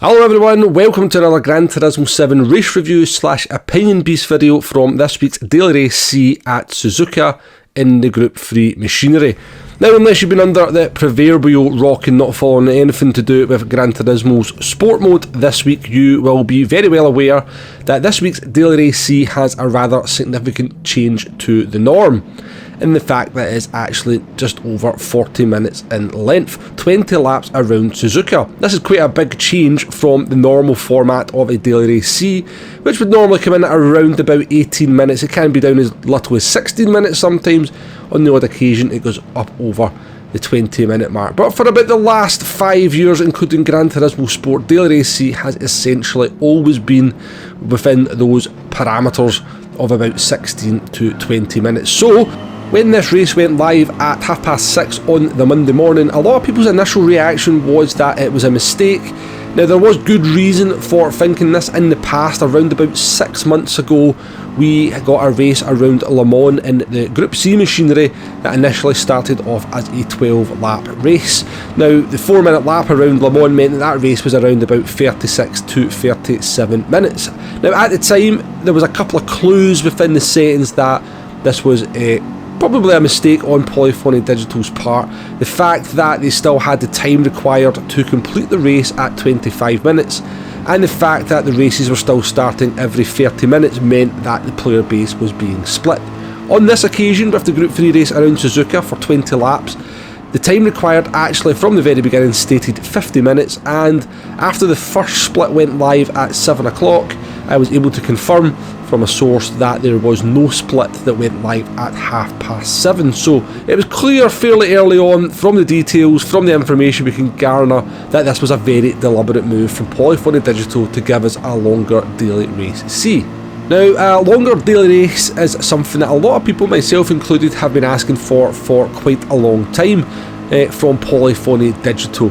Hello everyone, welcome to another Gran Turismo 7 race review / opinion piece video from this week's Daily Race C at Suzuka in the Group 3 machinery. Now, unless you've been under the proverbial rock and not following anything to do with Gran Turismo's sport mode this week, you will be very well aware that this week's Daily Race C has a rather significant change to the norm, in the fact that it's actually just over 40 minutes in length, 20 laps around Suzuka. This is quite a big change from the normal format of a Daily Race C, which would normally come in at around about 18 minutes. It can be down as little as 16 minutes sometimes. On the odd occasion it goes up over the 20-minute mark. But for about the last 5 years, including Gran Turismo Sport, Daily Race C has essentially always been within those parameters of about 16 to 20 minutes. So, when this race went live at 6:30 on the Monday morning, a lot of people's initial reaction was that it was a mistake. Now, there was good reason for thinking this. In the past, around about 6 months ago, we got a race around Le Mans in the Group C machinery that initially started off as a 12-lap race. Now, the 4-minute lap around Le Mans meant that race was around about 36 to 37 minutes. Now, at the time, there was a couple of clues within the settings that this was probably a mistake on Polyphony Digital's part. The fact that they still had the time required to complete the race at 25 minutes, and the fact that the races were still starting every 30 minutes meant that the player base was being split. On this occasion, with the Group 3 race around Suzuka for 20 laps, the time required actually from the very beginning stated 50 minutes, and after the first split went live at 7 o'clock, I was able to confirm from a source that there was no split that went live at 7:30. So it was clear fairly early on from the details, from the information we can garner, that this was a very deliberate move from Polyphony Digital to give us a longer Daily Race C. Now, a longer Daily Race is something that a lot of people, myself included, have been asking for quite a long time from Polyphony Digital.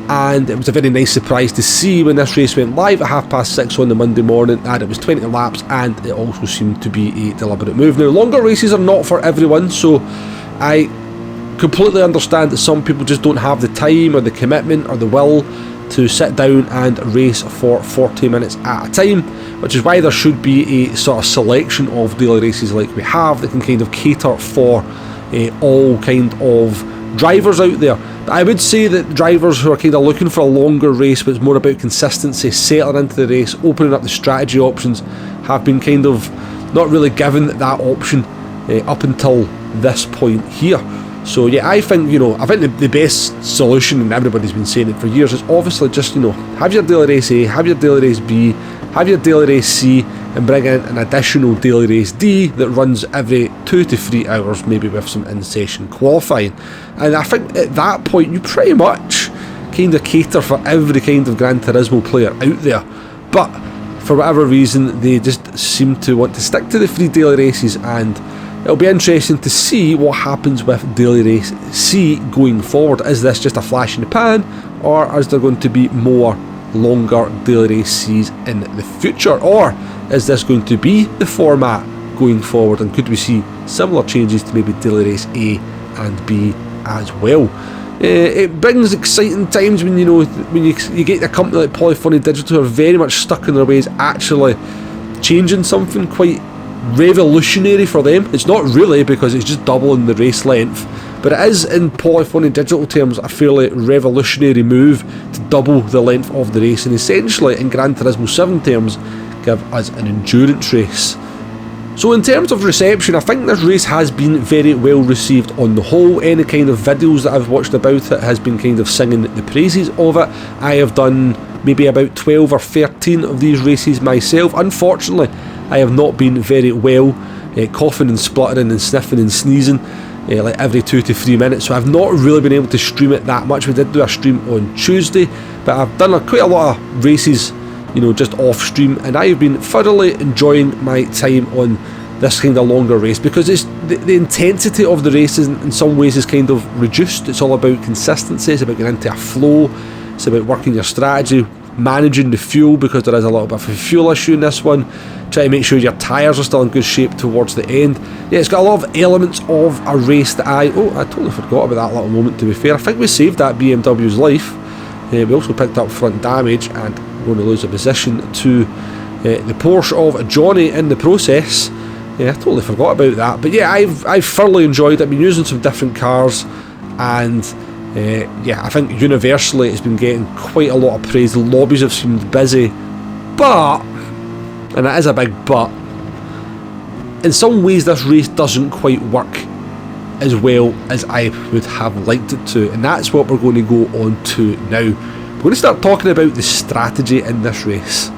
And it was a very nice surprise to see when this race went live at 6:30 on the Monday morning that it was 20 laps, and it also seemed to be a deliberate move. Now, longer races are not for everyone, so I completely understand that some people just don't have the time or the commitment or the will to sit down and race for 40 minutes at a time, which is why there should be a sort of selection of daily races like we have that can kind of cater for all kind of drivers out there. But I would say that drivers who are kind of looking for a longer race, but it's more about consistency, settling into the race, opening up the strategy options, have been kind of not really given that option up until this point here. So yeah, I think the best solution, and everybody's been saying it for years, is obviously just have your Daily Race A, have your Daily Race B, have your Daily Race C, and bring in an additional Daily Race D that runs every 2 to 3 hours, maybe with some in-session qualifying. And I think at that point you pretty much kind of cater for every kind of Gran Turismo player out there. But for whatever reason, they just seem to want to stick to the 3 daily races, and it'll be interesting to see what happens with Daily Race C going forward. Is this just a flash in the pan, or is there going to be more longer Daily Race C's in the future, or is this going to be the format going forward, and could we see similar changes to maybe Daily Race A and B as well? It brings exciting times when you get a company like Polyphony Digital who are very much stuck in their ways, actually changing something quite revolutionary for them. It's not really, because it's just doubling the race length, but it is, in Polyphony Digital terms, a fairly revolutionary move to double the length of the race, and essentially in Gran Turismo 7 terms give us an endurance race. So in terms of reception, I think this race has been very well received on the whole. Any kind of videos that I've watched about it has been kind of singing the praises of it. I have done maybe about 12 or 13 of these races myself. Unfortunately, I have not been very well, coughing and spluttering and sniffing and sneezing like every 2 to 3 minutes, so I've not really been able to stream it that much. We did do a stream on Tuesday, but I've done quite a lot of races just off stream, and I've been thoroughly enjoying my time on this kind of longer race, because it's the intensity of the race in some ways is kind of reduced. It's all about consistency, it's about getting into a flow, it's about working your strategy, managing the fuel, because there is a little bit of a fuel issue in this one, try to make sure your tyres are still in good shape towards the end. Yeah, it's got a lot of elements of a race that I totally forgot about that little moment, to be fair. I think we saved that BMW's life. We also picked up front damage, and going to lose a position to the Porsche of Johnny in the process. Yeah, I totally forgot about that. But yeah, I've thoroughly enjoyed it. I've been using some different cars, and yeah, I think universally it's been getting quite a lot of praise. The lobbies have seemed busy, but, and it is a big but, in some ways this race doesn't quite work as well as I would have liked it to, and that's what we're going to go on to now. We're going to start talking about the strategy in this race.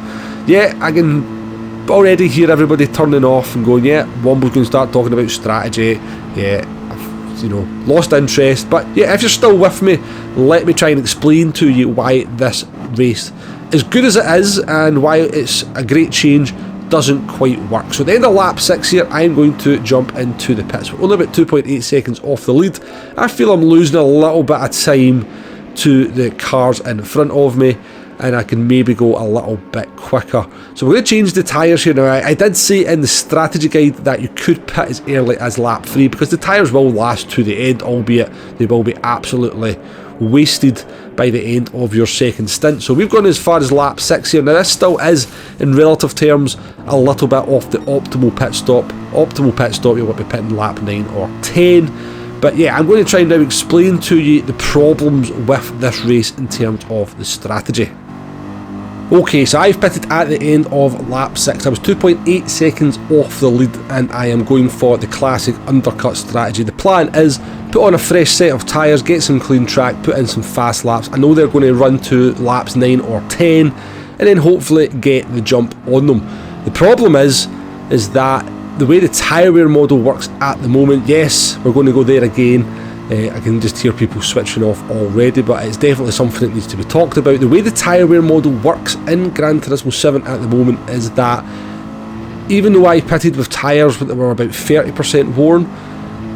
Yeah, I can already hear everybody turning off and going, yeah, Womble's going to start talking about strategy. Yeah, I've, you know, lost interest. But yeah, if you're still with me, let me try and explain to you why this race, as good as it is and why it's a great change, doesn't quite work. So at the end of lap 6 here, I'm going to jump into the pits. We're only about 2.8 seconds off the lead. I feel I'm losing a little bit of time to the cars in front of me, and I can maybe go a little bit quicker. So we're going to change the tyres here now. I did say in the strategy guide that you could pit as early as lap 3, because the tyres will last to the end, albeit they will be absolutely wasted by the end of your second stint. So we've gone as far as lap 6 here. Now this still is, in relative terms, a little bit off the optimal pit stop. Optimal pit stop, you want to be pitting lap 9 or 10. But yeah, I'm going to try and now explain to you the problems with this race in terms of the strategy. Okay, so I've pitted at the end of lap 6. I was 2.8 seconds off the lead, and I am going for the classic undercut strategy. The plan is put on a fresh set of tyres, get some clean track, put in some fast laps. I know they're going to run to laps 9 or 10, and then hopefully get the jump on them. The problem is that the way the tyre wear model works at the moment, yes, we're going to go there again. I can just hear people switching off already, but it's definitely something that needs to be talked about. The way the tyre wear model works in Gran Turismo 7 at the moment is that even though I pitted with tyres that were about 30% worn,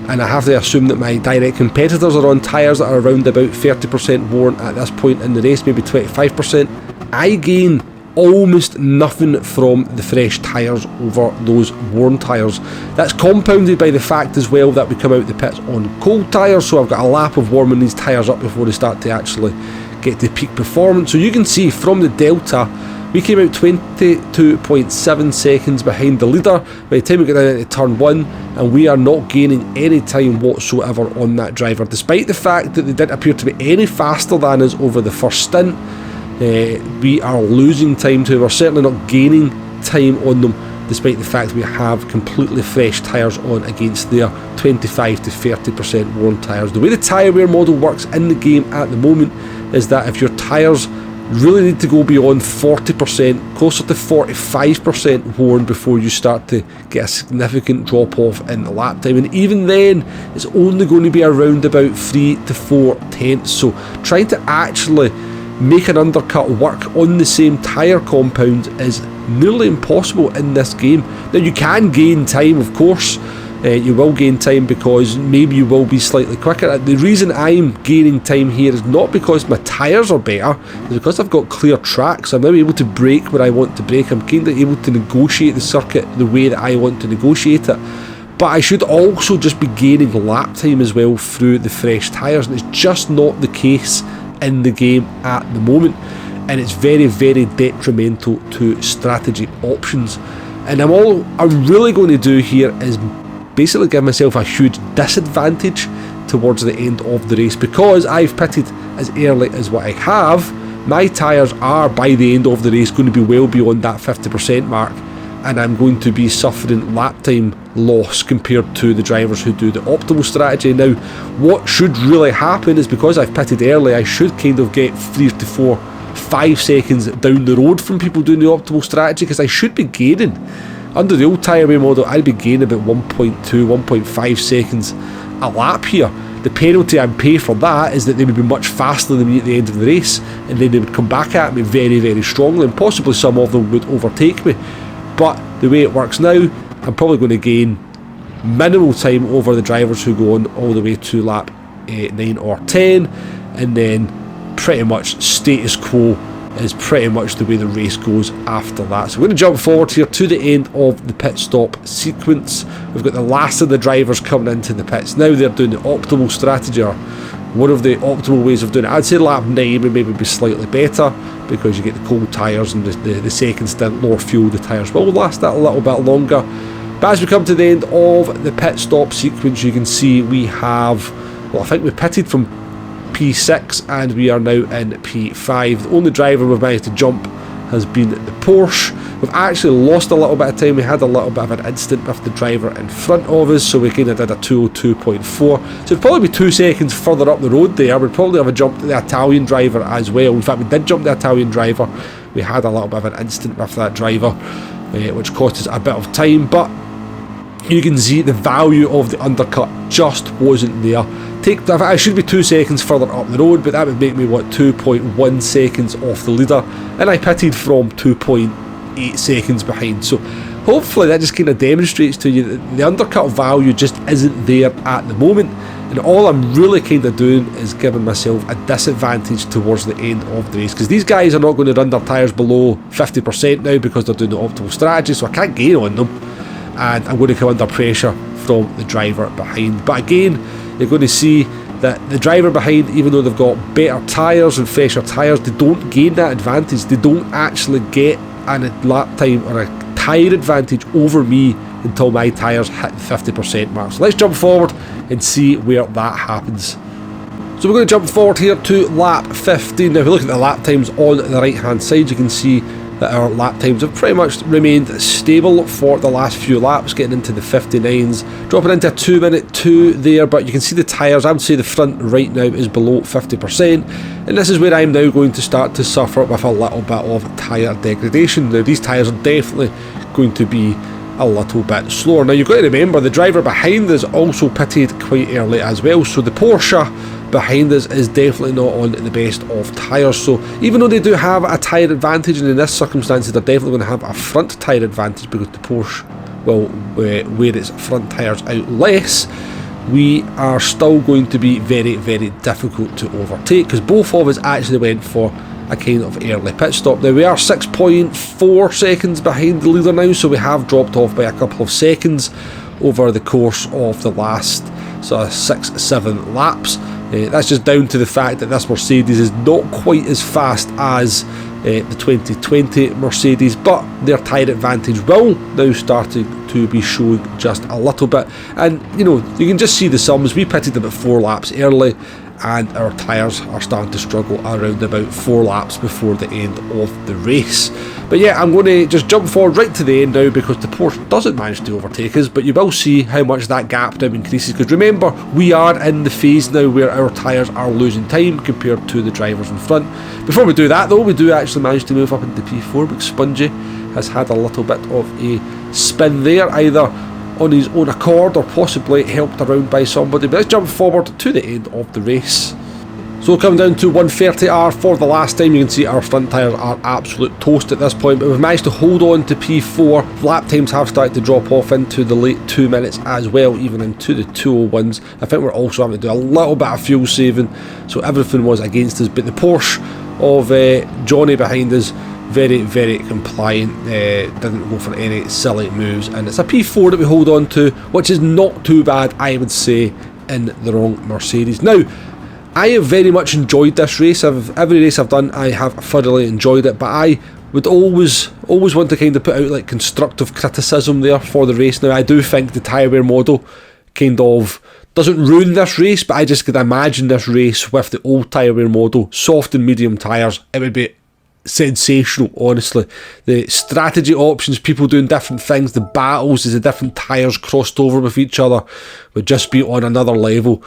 and I have to assume that my direct competitors are on tyres that are around about 30% worn at this point in the race, maybe 25%, I gain almost nothing from the fresh tyres over those worn tyres. That's compounded by the fact as well that we come out the pits on cold tyres, so I've got a lap of warming these tyres up before they start to actually get to peak performance. So you can see from the delta, we came out 22.7 seconds behind the leader by the time we get down into turn 1, and we are not gaining any time whatsoever on that driver, despite the fact that they didn't appear to be any faster than us over the first stint. We are losing time to them. We're certainly not gaining time on them, despite the fact we have completely fresh tyres on against their 25 to 30% worn tyres. The way the tyre wear model works in the game at the moment is that if your tyres really need to go beyond 40%, closer to 45% worn before you start to get a significant drop off in the lap time, and even then it's only going to be around about 3 to 4 tenths. So trying to actually make an undercut work on the same tyre compound is nearly impossible in this game. Now you can gain time, of course. You will gain time because maybe you will be slightly quicker. The reason I'm gaining time here is not because my tyres are better, it's because I've got clear tracks. I'm now able to brake where I want to brake. I'm kind of able to negotiate the circuit the way that I want to negotiate it. But I should also just be gaining lap time as well through the fresh tyres, and it's just not the case in the game at the moment, and it's very, very detrimental to strategy options. And all I'm really going to do here is basically give myself a huge disadvantage towards the end of the race, because I've pitted as early as what I have. My tyres are by the end of the race going to be well beyond that 50% mark, and I'm going to be suffering lap time loss compared to the drivers who do the optimal strategy. Now what should really happen is, because I've pitted early, I should kind of get 3 to 4, 5 seconds down the road from people doing the optimal strategy, because I should be gaining. Under the old tyre wear model, I'd be gaining about 1.2, 1.5 seconds a lap here. The penalty I'd pay for that is that they would be much faster than me at the end of the race, and then they would come back at me very, very strongly, and possibly some of them would overtake me. But the way it works now, I'm probably going to gain minimal time over the drivers who go on all the way to lap 9 or 10, and then pretty much status quo is pretty much the way the race goes after that. So we're going to jump forward here to the end of the pit stop sequence. We've got the last of the drivers coming into the pits now. They're doing the optimal strategy, or one of the optimal ways of doing it. I'd say lap 9 would maybe be slightly better, because you get the cold tyres and the second stint, lower fuel, the tyres will last that a little bit longer. But as we come to the end of the pit stop sequence, you can see we have, well, I think we pitted from P6 and we are now in P5. The only driver we've managed to jump has been the Porsche. We've actually lost a little bit of time. We had a little bit of an incident with the driver in front of us, so we kind of did a 202.4. So it'd probably be 2 seconds further up the road there. We'd probably have a jump to the Italian driver as well. In fact, we did jump the Italian driver. We had a little bit of an incident with that driver, which cost us a bit of time, but you can see the value of the undercut just wasn't there. I should be 2 seconds further up the road, but that would make me, 2.1 seconds off the leader, and I pitted from 2.8 seconds behind. So hopefully that just kind of demonstrates to you that the undercut value just isn't there at the moment, and all I'm really kind of doing is giving myself a disadvantage towards the end of the race, because these guys are not going to run their tyres below 50% now because they're doing the optimal strategy, so I can't gain on them, and I'm going to come under pressure from the driver behind. But again, you're going to see that the driver behind, even though they've got better tyres and fresher tyres, they don't gain that advantage. They don't actually get a lap time or a tyre advantage over me until my tyres hit the 50% mark. So let's jump forward and see where that happens. So we're going to jump forward here to lap 15. Now if we look at the lap times on the right hand side, you can see that our lap times have pretty much remained stable for the last few laps, getting into the 59s, dropping into a 2-minute 2 there, but you can see the tyres, I would say the front right now is below 50%, and this is where I'm now going to start to suffer with a little bit of tyre degradation. Now these tyres are definitely going to be a little bit slower. Now you've got to remember, the driver behind us also pitted quite early as well, so the Porsche behind us is definitely not on the best of tyres. So even though they do have a tyre advantage, and in this circumstance they're definitely going to have a front tyre advantage because the Porsche will wear its front tyres out less, we are still going to be very, very difficult to overtake, because both of us actually went for a kind of early pit stop. Now we are 6.4 seconds behind the leader now, so we have dropped off by a couple of seconds over the course of the last sort of 6-7 laps. That's just down to the fact that this Mercedes is not quite as fast as the 2020 Mercedes, but their tyre advantage will now starting to be showing just a little bit. And you know, you can just see the sums. We pitted about 4 laps early, and our tyres are starting to struggle around about 4 laps before the end of the race. But yeah, I'm going to just jump forward right to the end now, because the Porsche doesn't manage to overtake us, but you will see how much that gap now increases, because remember, we are in the phase now where our tyres are losing time compared to the drivers in front. Before we do that though, we do actually manage to move up into P4, because Spongy has had a little bit of a spin there, either on his own accord or possibly helped around by somebody. But let's jump forward to the end of the race. So coming down to 130R for the last time, you can see our front tyres are absolute toast at this point, but we've managed to hold on to P4. Lap times have started to drop off into the late 2 minutes as well, even into the 201s. I think we're also having to do a little bit of fuel saving, so everything was against us. But the Porsche of Johnny behind us, very, very compliant, didn't go for any silly moves, and it's a P4 that we hold on to, which is not too bad, I would say, in the wrong Mercedes. Now, I have very much enjoyed this race. Every race I've done, I have thoroughly enjoyed it, but I would always want to kind of put out like constructive criticism there for the race. Now, I do think the tyre wear model kind of doesn't ruin this race, but I just could imagine this race with the old tyre wear model, soft and medium tyres. It would be sensational, honestly. The strategy options, people doing different things, the battles as the different tyres crossed over with each other would just be on another level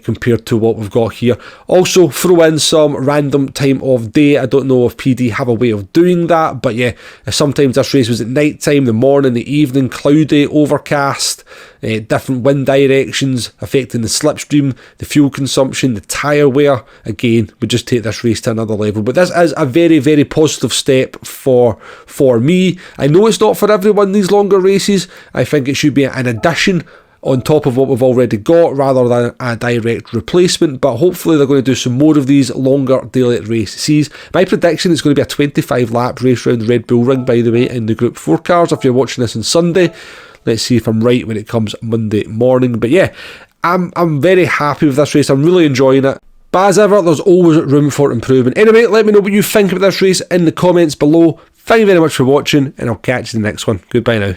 compared to what we've got here. Also throw in some random time of day. I don't know if PD have a way of doing that, but yeah, sometimes this race was at night time, the morning, the evening, cloudy, overcast, different wind directions affecting the slipstream, the fuel consumption, the tyre wear. Again, we just take this race to another level. But this is a very, very positive step for me. I know it's not for everyone, these longer races. I think it should be an addition on top of what we've already got rather than a direct replacement, but hopefully they're going to do some more of these longer daily races. My prediction is going to be a 25 lap race around the Red Bull Ring, by the way, in the Group 4 cars if you're watching this on Sunday. Let's see if I'm right when it comes Monday morning. But yeah, I'm very happy with this race. I'm really enjoying it. But as ever, there's always room for improvement. Anyway, let me know what you think about this race in the comments below. Thank you very much for watching, and I'll catch you in the next one. Goodbye now.